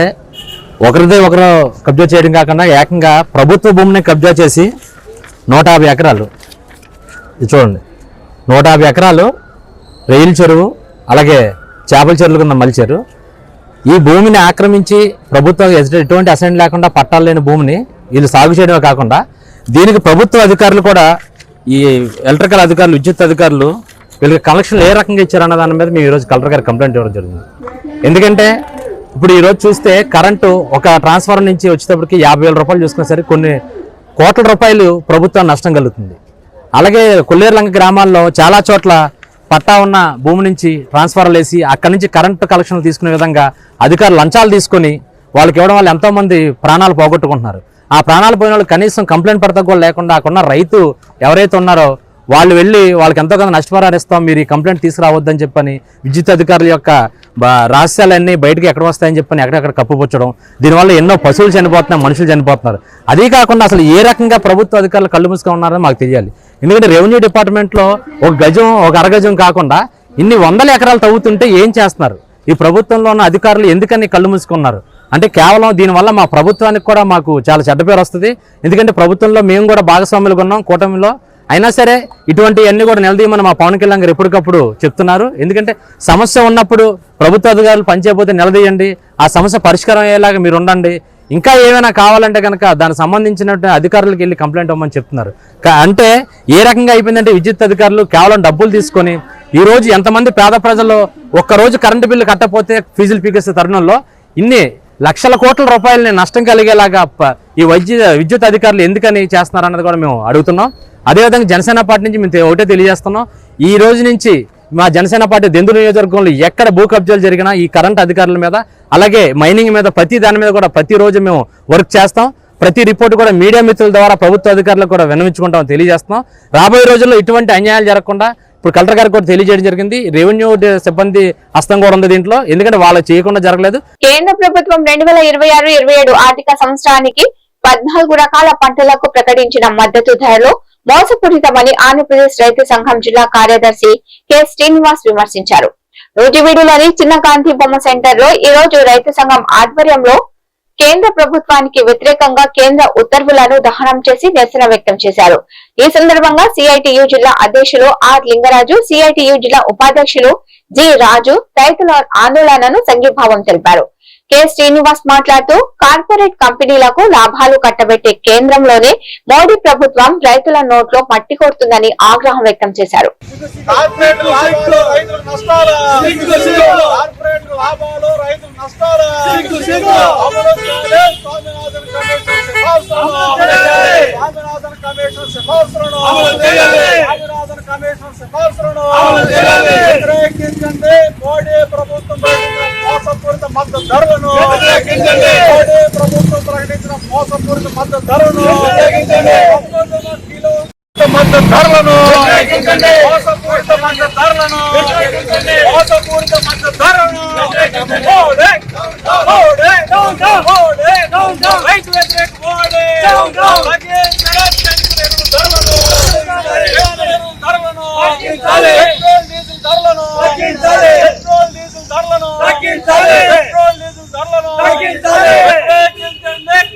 ఒకరిదే ఒకరు కబ్జా చేయడం కాకుండా ఏకంగా ప్రభుత్వ భూమిని కబ్జా చేసి 150 ఎకరాలు, ఇది చూడండి, 150 ఎకరాలు రైలు చెరువు, అలాగే చేపల చెరువులు కింద మలిచారు. ఈ భూమిని ఆక్రమించి ప్రభుత్వం ఎటువంటి అసైన్ లేకుండా పట్టాలు లేని భూమిని వీళ్ళు సాగు చేయడమే కాకుండా దీనికి ప్రభుత్వ అధికారులు కూడా, ఈ ఎలక్ట్రికల్ అధికారులు, విద్యుత్ అధికారులు వీళ్ళకి కనెక్షన్లు ఏ రకంగా ఇచ్చారన్న దాని మీద మేము ఈరోజు కలెక్టర్ గారికి కంప్లైంట్ ఇవ్వడం జరిగింది. ఎందుకంటే ఇప్పుడు ఈరోజు చూస్తే కరెంటు ఒక ట్రాన్స్ఫార్మర్ నుంచి వచ్చేటప్పటికి 50,000 రూపాయలు చూసుకున్నా సరే కొన్ని కోట్ల రూపాయలు ప్రభుత్వం నష్టం కలుగుతుంది. అలాగే కొల్లేరులంక గ్రామాల్లో చాలా చోట్ల పట్టా ఉన్న భూమి నుంచి ట్రాన్స్ఫార్మర్లు వేసి అక్కడి నుంచి కరెంటు కలెక్షన్లు తీసుకునే విధంగా అధికారులు లంచాలు తీసుకొని వాళ్ళకి ఇవ్వడం వల్ల ఎంతోమంది ప్రాణాలు పోగొట్టుకుంటున్నారు. ఆ ప్రాణాలు పోయిన వాళ్ళు కనీసం కంప్లైంట్ పడతా కూడా లేకుండా అక్కడున్న రైతు ఎవరైతే ఉన్నారో వాళ్ళు వెళ్ళి వాళ్ళకి ఎంతో కొంత నష్టపరిహారం ఇస్తాం, మీరు ఈ కంప్లైంట్ తీసుకురావద్దని చెప్పని విద్యుత్ అధికారుల యొక్క రహస్యాలన్నీ బయటకు ఎక్కడ వస్తాయని చెప్పని ఎక్కడెక్కడ కప్పుపుచ్చడం, దీనివల్ల ఎన్నో పశువులు చనిపోతున్నాయి, మనుషులు చనిపోతున్నారు. అదే కాకుండా అసలు ఏ రకంగా ప్రభుత్వ అధికారులు కళ్ళు మూసుకొని ఉన్నారో మాకు తెలియాలి. ఎందుకంటే రెవెన్యూ డిపార్ట్మెంట్లో ఒక గజం, ఒక అరగజం కాకుండా ఇన్ని 100 ఎకరాలు తవ్వుతుంటే ఏం చేస్తున్నారు? ఈ ప్రభుత్వంలో ఉన్న అధికారులు ఎందుకని కళ్ళు మూసుకున్నారు అంటే కేవలం దీనివల్ల మా ప్రభుత్వానికి కూడా మాకు చాలా చెడ్డ పేరు వస్తుంది. ఎందుకంటే ప్రభుత్వంలో మేము కూడా భాగస్వాములుగా ఉన్నాం కూటమిలో. అయినా సరే ఇటువంటివన్నీ కూడా నిలదీయమని మా పవన్ కళ్యాణ్ గారు ఎప్పటికప్పుడు చెప్తున్నారు. ఎందుకంటే సమస్య ఉన్నప్పుడు ప్రభుత్వ అధికారులు పనిచేయకపోతే నిలదీయండి, ఆ సమస్య పరిష్కారం అయ్యేలాగా మీరు ఉండండి. ఇంకా ఏమైనా కావాలంటే కనుక దానికి సంబంధించిన అధికారులకు వెళ్ళి కంప్లైంట్ ఇవ్వమని చెప్తున్నారు. అంటే ఏ రకంగా అయిపోయిందంటే విద్యుత్ అధికారులు కేవలం డబ్బులు తీసుకొని ఈ రోజు ఎంతమంది పేద ప్రజలు ఒక్కరోజు కరెంటు బిల్లు కట్టకపోతే ఫీజులు పీకేసే తరుణంలో ఇన్ని లక్షల కోట్ల రూపాయలని నష్టం కలిగేలాగా ఈ విద్యుత్ అధికారులు ఎందుకని చేస్తున్నారు అన్నది కూడా మేము అడుగుతున్నాం. అదేవిధంగా జనసేన పార్టీ నుంచి మేము ఒకటే తెలియజేస్తున్నాం, ఈ రోజు నుంచి మా జనసేన పార్టీ దెందులూరు నియోజకవర్గంలో ఎక్కడ భూ కబ్జాలు జరిగినా ఈ కరెంట్ అధికారుల మీద, అలాగే మైనింగ్ మీద, ప్రతి దాని మీద కూడా ప్రతిరోజు మేము వర్క్ చేస్తాం. ప్రతి రిపోర్ట్ కూడా మీడియా మిత్రుల ద్వారా ప్రభుత్వ అధికారులకు కూడా విన్నవించుకుంటామని తెలియజేస్తున్నాం. రాబోయే రోజుల్లో ఇటువంటి అన్యాయాలు జరగకుండా ఇప్పుడు కలెక్టర్ గారికి కూడా తెలియజేయడం జరిగింది. రెవెన్యూ సిబ్బంది హస్తం కూడా ఉంది దీంట్లో, ఎందుకంటే వాళ్ళు చేయకుండా జరగలేదు. కేంద్ర ప్రభుత్వం 2026-27 ఆర్థిక సంవత్సరానికి 14 రకాల పంటలకు ప్రకటించిన మద్దతు ధరలు మోసపూరితమని ఆంధ్రప్రదేశ్ రైతు సంఘం జిల్లా కార్యదర్శి కె శ్రీనివాస్ విమర్శించారు. నూజివీడులోని చిన్న గాంధీ బొమ్మ సెంటర్ లో ఈ రోజు రైతు సంఘం ఆధ్వర్యంలో కేంద్ర ప్రభుత్వానికి వ్యతిరేకంగా కేంద్ర ఉత్తర్వులను దహనం చేసి నిరసన వ్యక్తం చేశారు. ఈ సందర్భంగా సిఐటియు జిల్లా అధ్యక్షులు ఆర్ లింగరాజు, సిఐటియు జిల్లా ఉపాధ్యక్షులు జి రాజు రైతుల ఆందోళనను సంఘీభావం తెలిపారు. కె శ్రీనివాస్ మాట్లాడుతూ కార్పొరేట్ కంపెనీలకు లాభాలు కట్టబెట్టే కేంద్రంలోనే మోడీ ప్రభుత్వం రైతుల నోట్లో మట్టి కొడుతుందని ఆగ్రహం వ్యక్తం చేశారు. మోడీ ప్రభుత్వం మోసపూరిత మద్దతు ధరలను, ప్రభుత్వం ప్రకటించిన మోసపూరిత మద్దతు ధరలను, మద్దతు ధరలను, మోసపూరిత మద్దతు ధరలను, మోసపూరిత మద్దతు ధరలను, రైతు వ్యతిరేక మోడీ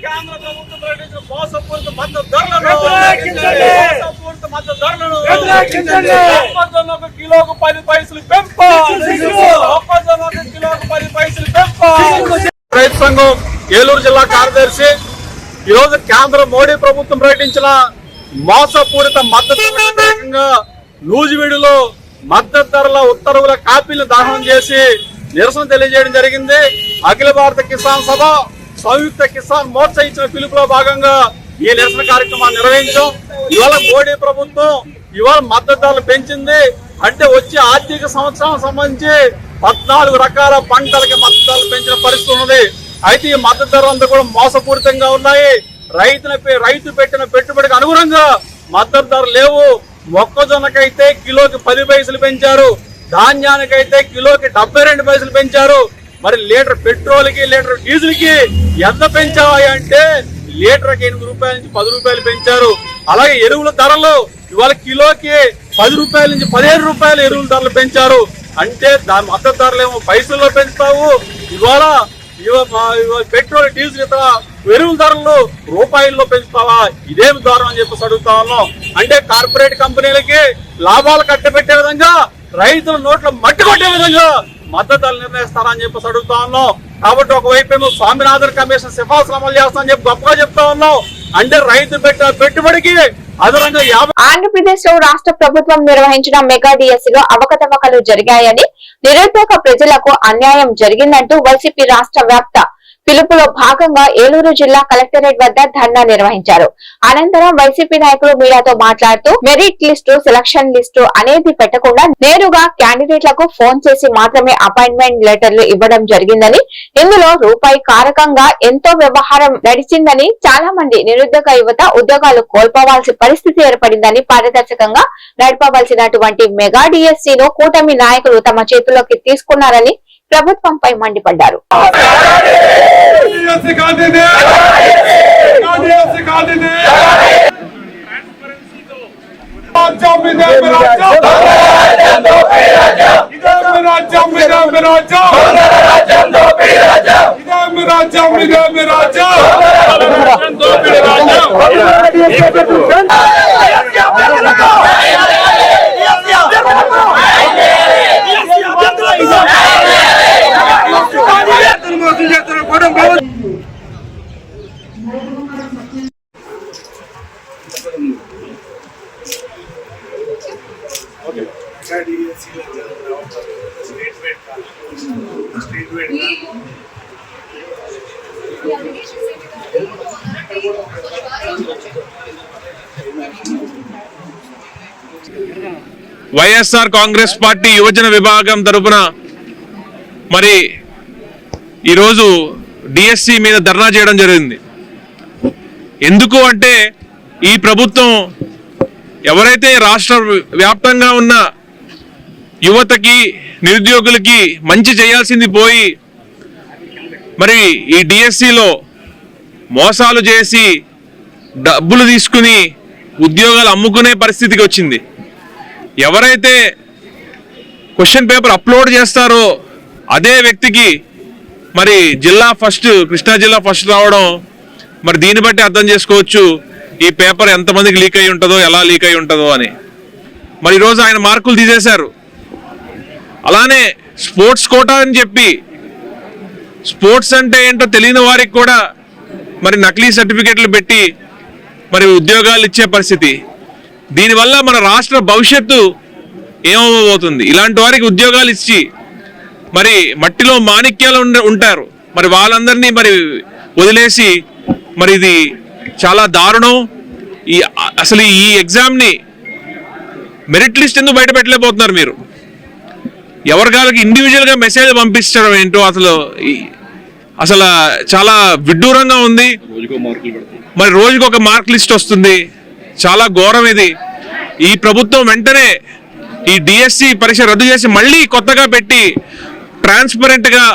కేంద్ర ప్రభుత్వం ప్రకటించిన మోసపూరిత మద్దతు ధరలను, మోసపూరిత మొక్కజొన్నకు కిలోకు 10 పైసలు రైతు సంఘం ఏలూరు జిల్లా కార్యదర్శి ఈరోజు కేంద్ర మోడీ ప్రభుత్వం ప్రకటించిన మోసపూరిత మద్దతు వ్యతిరేకంగా నూజివీడులో మద్దతు ధరల ఉత్తర్వుల కాపీలను దహనం చేసి నిరసన తెలియజేయడం జరిగింది. అఖిల భారత కిసాన్ సభ సంయుక్త కిసాన్ మోర్చా ఇచ్చిన పిలుపులో భాగంగా ఈ నిరసన కార్యక్రమాన్ని నిర్వహించాం. ఇవాళ మోడీ ప్రభుత్వం ఇవాళ మద్దతు ధరలు పెంచింది అంటే వచ్చే ఆర్థిక సంవత్సరం సంబంధించి 14 రకాల పంటలకి మద్దతు ధరలు పెంచిన పరిస్థితి ఉన్నది. అయితే ఈ మద్దతు ధరలంతా కూడా మోసపూరితంగా ఉన్నాయి. రైతు పెట్టిన పెట్టుబడికి అనుగుణంగా మద్దతు ధరలు లేవు. మొక్కజొన్నకైతే కిలోకి 10 పైసలు పెంచారు, ధాన్యానికైతే కిలోకి 72 పైసలు పెంచారు. మరి లీటర్ పెట్రోల్ కి లీటర్ డీజిల్ కి ఎంత పెంచాయి అంటే లీటర్కి 8 రూపాయల నుంచి 10 రూపాయలు పెంచారు. అలాగే ఎరువుల ధరలు ఇవాళ కిలోకి 10 రూపాయల నుంచి 15 రూపాయలు ఎరువుల ధరలు పెంచారు. అంటే దాని మద్దతు ధరలు ఏమో పైసల్లో పెంచుతావు, ఇవాళ పెట్రోల్ డీజిల్ ఇతర ఎరువుల ధరలు రూపాయల్లో పెంచుతావా? ఇదేమి దారుణం అని చెప్పేసి అడుగుతా ఉన్నాం. అంటే కార్పొరేట్ కంపెనీలకి లాభాలు కట్టబెట్టే విధంగా రైతుల నోట్ల మట్టి కొట్టే విధంగా మద్దతు ధరలు నిర్ణయిస్తారా అని చెప్పేసి అడుగుతా ఉన్నాం. కాబట్టి ఒకవైపు ఏమో స్వామినాథన్ కమిషన్ సిఫార్సులు అమలు చేస్తామని చెప్పి గొప్పగా చెప్తా ఉన్నాం. అంటే రైతు పెట్టిన పెట్టుబడికి అదనంగా ఆంధ్రప్రదేశ్ లో రాష్ట్ర ప్రభుత్వం నిర్వహించిన మెగా డిఎస్సీలో అవకతవకలు జరిగాయని, నిరుద్యోగ ప్రజలకు అన్యాయం జరిగిందంటూ వైసీపీ రాష్ట్ర వ్యాప్త పిలుపులో భాగంగా ఏలూరు జిల్లా కలెక్టరేట్ వద్ద ధర్నా నిర్వహించారు. అనంతరం వైసీపీ నాయకులు మీడియాతో మాట్లాడుతూ మెరిట్ లిస్టు, సెలక్షన్ లిస్టు అనేది పెట్టకుండా నేరుగా క్యాండిడేట్లకు ఫోన్ చేసి మాత్రమే అపాయింట్మెంట్ లెటర్లు ఇవ్వడం జరిగిందని, ఇందులో రూపాయి కారకంగా ఎంతో వ్యవహారం నడిచిందని, చాలా మంది నిరుద్యోగ యువత ఉద్యోగాలు కోల్పోవాల్సిన పరిస్థితి ఏర్పడిందని, పారదర్శకంగా నడపవలసినటువంటి మెగా డిఎస్సీను కూటమి నాయకులు తమ చేతుల్లోకి తీసుకున్నారని ప్రభుత్వంపై మండిపడ్డారు. వైఎస్ఆర్ కాంగ్రెస్ పార్టీ యువజన విభాగం తరపున మరి ఈరోజు డిఎస్సి మీద ధర్నా చేయడం జరిగింది. ఎందుకు అంటే ఈ ప్రభుత్వం ఎవరైతే రాష్ట్ర వ్యాప్తంగా ఉన్న యువతకి, నిరుద్యోగులకి మంచి చేయాల్సింది పోయి మరి ఈ డిఎస్సిలో మోసాలు చేసి డబ్బులు తీసుకుని ఉద్యోగాలు అమ్ముకునే పరిస్థితికి వచ్చింది. ఎవరైతే క్వశ్చన్ పేపర్ అప్లోడ్ చేస్తారో అదే వ్యక్తికి మరి జిల్లా ఫస్ట్, కృష్ణా జిల్లా ఫస్ట్ రావడం, మరి దీన్ని బట్టి అర్థం చేసుకోవచ్చు ఈ పేపర్ ఎంతమందికి లీక్ అయి ఉంటుందో, ఎలా లీక్ అయి ఉంటుందో అని. మరి ఈరోజు ఆయన మార్కులు తీసేశారు. అలానే స్పోర్ట్స్ కోటా అని చెప్పి, స్పోర్ట్స్ అంటే ఏంటో తెలియని వారికి కూడా మరి నకిలీ సర్టిఫికెట్లు పెట్టి మరి ఉద్యోగాలు ఇచ్చే పరిస్థితి. దీనివల్ల మన రాష్ట్ర భవిష్యత్తు ఏమవబోతుంది? ఇలాంటి వారికి ఉద్యోగాలు ఇచ్చి మరి మట్టిలో మాణిక్యాలు ఉంటారు, మరి వాళ్ళందరినీ మరి వదిలేసి మరి ఇది చాలా దారుణం. అసలు ఈ ఎగ్జామ్ని మెరిట్ లిస్ట్ ఎందుకు బయట పెట్టలేకపోతున్నారు మీరు? ఎవరికాలకి ఇండివిజువల్గా మెసేజ్ పంపించడం ఏంటో అసలు చాలా విడ్డూరంగా ఉంది. మరి రోజుకు ఒక మార్క్ లిస్ట్ వస్తుంది, చాలా ఘోరం ఇది. ఈ ప్రభుత్వం వెంటనే ఈ డిఎస్సి పరీక్ష రద్దు చేసి మళ్ళీ కొత్తగా పెట్టి ట్రాన్స్పరెంట్ గా,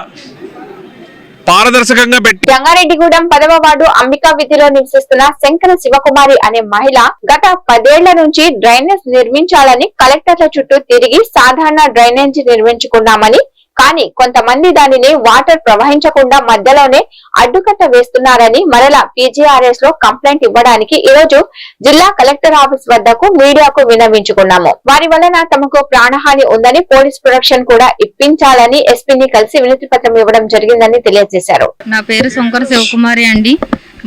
పారదర్శకంగా పెట్టి. జంగారెడ్డిగూడెం 10వ వార్డు అంబికా వీధిలో నివసిస్తున్న శంకర శివకుమారి అనే మహిళ గత 10 ఏళ్ల నుంచి డ్రైనేజ్ నిర్మించాలని కలెక్టర్ల చుట్టూ తిరిగి సాధారణ డ్రైనేజ్ నిర్మించుకున్నామని, కానీ కొంతమంది దానిని వాటర్ ప్రవహించకుండా మధ్యలోనే అడ్డుకట్ట వేస్తున్నారని మరలా PGRS లో కంప్లైంట్ ఇవ్వడానికి ఈ రోజు జిల్లా కలెక్టర్ ఆఫీస్ వద్దకు మీడియాకు విన్నవించుకున్నాము. వారి వలన తమకు ప్రాణహాని ఉందని పోలీస్ ప్రొటెక్షన్ కూడా ఇప్పించాలని ఎస్పీని కలిసి వినతి పత్రం ఇవ్వడం జరిగిందని తెలియజేశారు. నా పేరు శంకర శివకుమారి అండి.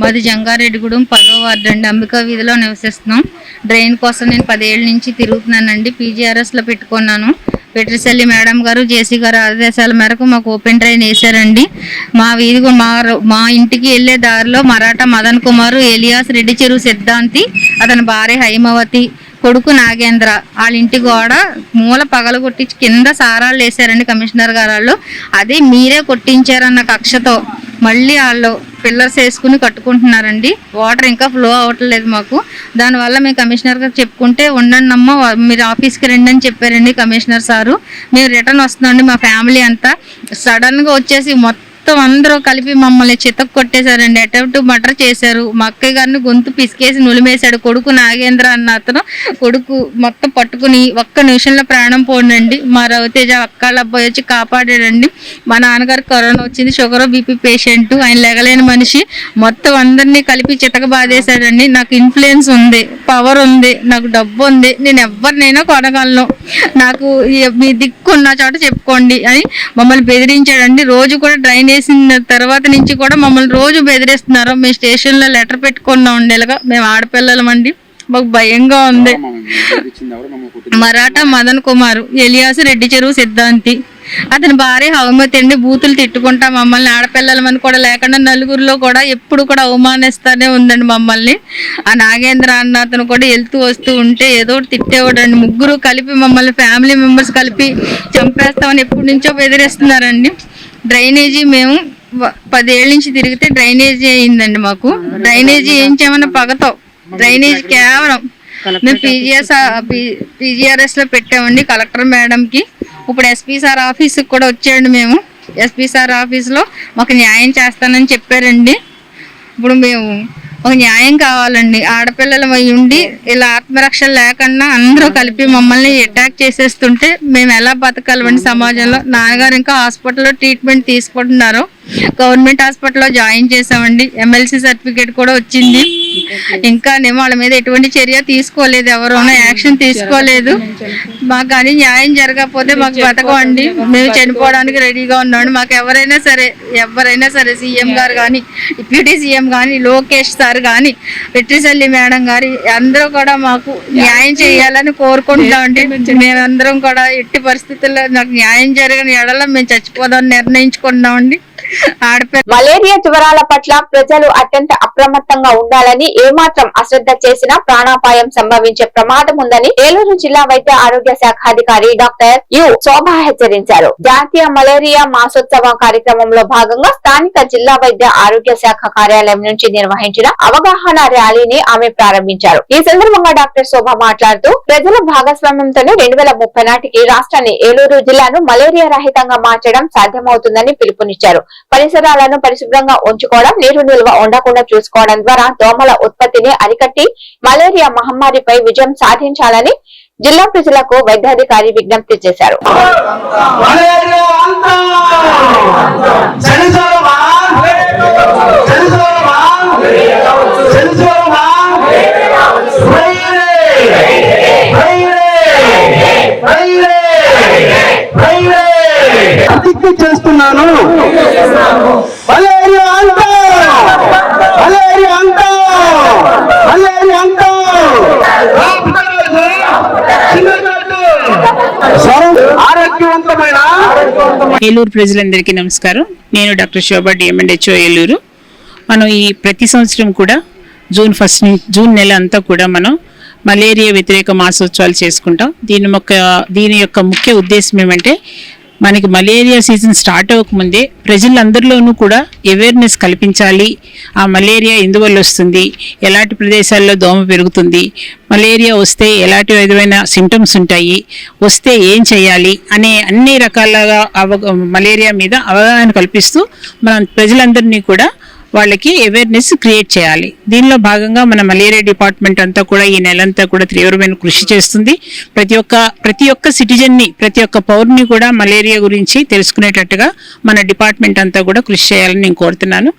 మాది జంగారెడ్డిగూడెం 10వ వార్డు అండి. అంబికా వీధిలో నివసిస్తున్నాం. డ్రైన్ కోసం నేను 10 ఏళ్ల నుంచి తిరుగుతున్నానండి. PGRS లో పెట్టుకున్నాను. వెట్రిసెల్లి మేడం గారు, జేసీ గారు ఆదేశాల మేరకు మాకు ఓపెన్ డ్రైన్ వేశారండి. మా వీధి మా ఇంటికి వెళ్లే దారిలో మరాఠా మదన్ కుమార్ ఎలియాస్ రెడ్డి చెరువు సిద్ధాంతి, అతని భార్య హైమవతి, కొడుకు నాగేంద్ర వాళ్ళ ఇంటి గోడ మూల పగల కొట్టించి కింద సారాలు వేసారండి కమిషనర్ గారు. వాళ్ళు అదే మీరే కొట్టించారన్న కక్షతో మళ్ళీ వాళ్ళు పిల్లర్స్ వేసుకుని కట్టుకుంటున్నారండి. వాటర్ ఇంకా ఫ్లో అవ్వట్లేదు మాకు. దానివల్ల మేము కమిషనర్ గారు చెప్పుకుంటే ఉండండి అమ్మ మీరు ఆఫీస్కి రండి అని చెప్పారండి కమిషనర్ సారు. మేము రిటర్న్ వస్తున్నాండి మా ఫ్యామిలీ అంతా. సడన్గా వచ్చేసి మొత్తం అందరూ కలిపి మమ్మల్ని చితక్ కొట్టేశారండి. అటెంప్ట్ మర్డర్ చేశారు. మా అక్కయ్య గారిని గొంతు పిసికేసి నులిమేశాడు. కొడుకు నాగేంద్ర అన్న అతను కొడుకు మొత్తం పట్టుకుని ఒక్క నిమిషంలో ప్రాణం పోండి. మా రవితేజ అక్కాళ్ళ అబ్బాయి వచ్చి కాపాడాడండి. మా నాన్నగారు కరోనా వచ్చింది, షుగర్ BP పేషెంట్, ఆయన లెగలేని మనిషి. మొత్తం అందరినీ కలిపి చితక బాధేశాడండి. నాకు ఇన్ఫ్లుయెన్స్ ఉంది, పవర్ ఉంది, నాకు డబ్బు ఉంది, నేను ఎవరినైనా కొనగలను, నాకు మీ దిక్కున్న చోట చెప్పుకోండి అని మమ్మల్ని బెదిరించాడండి. రోజు కూడా డ్రైన్ వేసిన తర్వాత నుంచి కూడా మమ్మల్ని రోజు బెదిరిస్తున్నారు. మేము స్టేషన్లో లెటర్ పెట్టుకున్నాం ఉండేలాగా. మేము ఆడపిల్లలమండి, మాకు భయంగా ఉంది. మరాఠా మదన్ కుమార్ ఎలియాస్ రెడ్డి చెరువు సిద్ధాంతి, అతని భార్య హౌమతి అండి. బూతులు తిట్టుకుంటా మమ్మల్ని ఆడపిల్లలమని కూడా లేకుండా నలుగురిలో కూడా ఎప్పుడు కూడా అవమానిస్తానే ఉందండి మమ్మల్ని. ఆ నాగేంద్ర అన్న అతను కూడా వెళ్తూ వస్తూ ఉంటే ఏదో తిట్టేవాడండి. ముగ్గురు కలిపి మమ్మల్ని ఫ్యామిలీ మెంబర్స్ కలిపి చంపేస్తామని ఎప్పటి నుంచో బెదిరిస్తున్నారండి. డ్రైనేజీ మేము 10 ఏళ్ళ నుంచి తిరిగితే డ్రైనేజీ అయిందండి మాకు. డ్రైనేజీ ఏం చేయమన్నా పగతో డ్రైనేజీ కేవలం మేము PGRS లో పెట్టామండి కలెక్టర్ మేడంకి. ఇప్పుడు SP సార్ ఆఫీస్కి కూడా వచ్చాడు. మేము SP సార్ ఆఫీస్లో మాకు న్యాయం చేస్తానని చెప్పారండి. ఇప్పుడు మేము ఒక న్యాయం కావాలండి. ఆడపిల్లలు ఉండి ఇలా ఆత్మరక్షణ లేకుండా అందరూ కలిపి మమ్మల్ని అటాక్ చేసేస్తుంటే మేము ఎలా బతకాలండి సమాజంలో. నాన్నగారు ఇంకా హాస్పిటల్లో ట్రీట్మెంట్ తీసుకుంటున్నారు. గవర్నమెంట్ హాస్పిటల్లో జాయిన్ చేసామండి. MLC సర్టిఫికేట్ కూడా వచ్చింది. ఇంకా వాళ్ళ మీద ఎటువంటి చర్య తీసుకోలేదు, ఎవరైనా యాక్షన్ తీసుకోలేదు. మాకు కానీ న్యాయం జరగకపోతే మాకు బతకమండి. మేము చనిపోవడానికి రెడీగా ఉన్నాం. మాకు ఎవరైనా సరే సీఎం గారు కానీ, డిప్యూటీ సీఎం కానీ, లోకేష్ సార్ కానీ, వెట్రిసెల్లి మేడం గారి అందరూ కూడా మాకు న్యాయం చేయాలని కోరుకుంటున్నామండి. మేమందరం కూడా ఎట్టి పరిస్థితుల్లో నాకు న్యాయం జరగని ఎడల మేము చచ్చిపోదామని నిర్ణయించుకుంటున్నామండి. మలేరియా జ్వరాల పట్ల ప్రజలు అత్యంత అప్రమత్తంగా ఉండాలని, ఏమాత్రం అశ్రద్ధ చేసినా ప్రాణాపాయం సంభవించే ప్రమాదం ఉందని ఏలూరు జిల్లా వైద్య ఆరోగ్య శాఖ అధికారి డాక్టర్ యు శోభ హెచ్చరించారు. జాతీయ మలేరియా మాసోత్సవం కార్యక్రమంలో భాగంగా స్థానిక జిల్లా వైద్య ఆరోగ్య శాఖ కార్యాలయం నుంచి నిర్వహించిన అవగాహన ర్యాలీని ఆమె ప్రారంభించారు. ఈ సందర్భంగా డాక్టర్ శోభ మాట్లాడుతూ ప్రజల భాగస్వామ్యంతోనే 2030 నాటికి రాష్ట్రాన్ని, ఏలూరు జిల్లాను మలేరియా రహితంగా మార్చడం సాధ్యమవుతుందని పిలుపునిచ్చారు. పరిసరాలను పరిశుభ్రంగా ఉంచుకోవడం, నీరు నిల్వ ఉండకుండా చూసుకోవడం ద్వారా దోమల ఉత్పత్తిని అరికట్టి మలేరియా మహమ్మారిపై విజయం సాధించాలని జిల్లా ప్రజలకు వైద్యాధికారి విజ్ఞప్తి చేశారు. చేస్తున్నాను ఏలూరు ప్రజలందరికీ నమస్కారం. నేను డాక్టర్ శోభ DMNHO ఏలూరు. మనం ఈ ప్రతి సంవత్సరం కూడా జూన్ నెల అంతా కూడా మనం మలేరియా వ్యతిరేక మాసోత్సవాలు చేసుకుంటాం. దీని యొక్క ముఖ్య ఉద్దేశం ఏమంటే మనకి మలేరియా సీజన్ స్టార్ట్ అవ్వకముందే ప్రజలందరిలోనూ కూడా అవేర్నెస్ కల్పించాలి. ఆ మలేరియా ఎందువల్ల వస్తుంది, ఎలాంటి ప్రదేశాల్లో దోమ పెరుగుతుంది, మలేరియా వస్తే ఎలాంటి విధమైన సిమ్టమ్స్ ఉంటాయి, వస్తే ఏం చేయాలి అనే అన్ని రకాలుగా మలేరియా మీద అవగాహన కల్పిస్తూ మనం ప్రజలందరినీ కూడా వాళ్ళకి అవేర్నెస్ క్రియేట్ చేయాలి. దీనిలో భాగంగా మన మలేరియా డిపార్ట్మెంట్ అంతా కూడా ఈ నెలంతా కూడా తీవ్రమైన కృషి చేస్తుంది. ప్రతి ఒక్క సిటిజన్ని, ప్రతి ఒక్క పౌరుని కూడా మలేరియా గురించి తెలుసుకునేటట్టుగా మన డిపార్ట్మెంట్ అంతా కూడా కృషి చేయాలని నేను కోరుతున్నాను.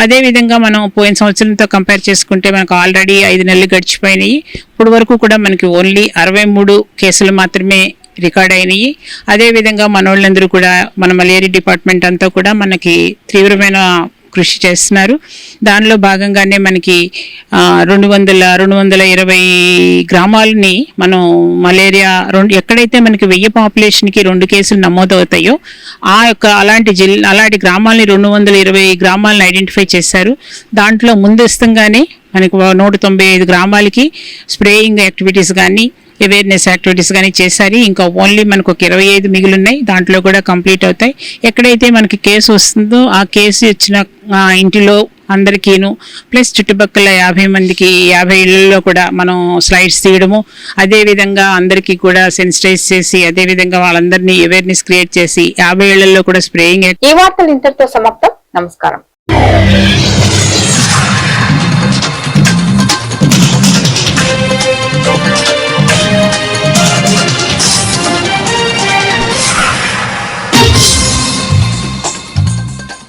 అదేవిధంగా మనం పోయిన సంవత్సరంతో కంపేర్ చేసుకుంటే మనకు ఆల్రెడీ 5 నెలలు గడిచిపోయినాయి. ఇప్పుడు వరకు కూడా మనకి ఓన్లీ 63 కేసులు మాత్రమే రికార్డ్ అయినాయి. అదేవిధంగా మన వాళ్ళందరూ కూడా మన మలేరియా డిపార్ట్మెంట్ అంతా కూడా మనకి తీవ్రమైన కృషి చేస్తున్నారు. దానిలో భాగంగానే మనకి 220 గ్రామాలని మనం మలేరియా ఎక్కడైతే మనకి 1000 పాపులేషన్కి 2 కేసులు నమోదవుతాయో అలాంటి గ్రామాలని 220 గ్రామాలను ఐడెంటిఫై చేశారు. దాంట్లో ముందస్తుగానే మనకు 195 గ్రామాలకి స్ప్రేయింగ్ యాక్టివిటీస్ కానీ అవేర్నెస్ యాక్టివిటీస్ కానీ చేశారు. ఇంకా ఓన్లీ మనకు ఒక 25 మిగిలిన్నాయి, దాంట్లో కూడా కంప్లీట్ అవుతాయి. ఎక్కడైతే మనకి కేసు వస్తుందో ఆ కేసు వచ్చిన ఇంటిలో అందరికీను ప్లస్ చుట్టుపక్కల 50 మందికి 50 ఇళ్లలో కూడా మనం స్లైడ్స్ తీయడము, అదేవిధంగా అందరికీ కూడా సెన్సిటైజ్ చేసి అదేవిధంగా వాళ్ళందరినీ అవేర్నెస్ క్రియేట్ చేసి 50 ఇళ్లలో కూడా స్ప్రేయింగ్. ఈ వార్తలు ఇంతటితో సమాప్తం. నమస్కారం.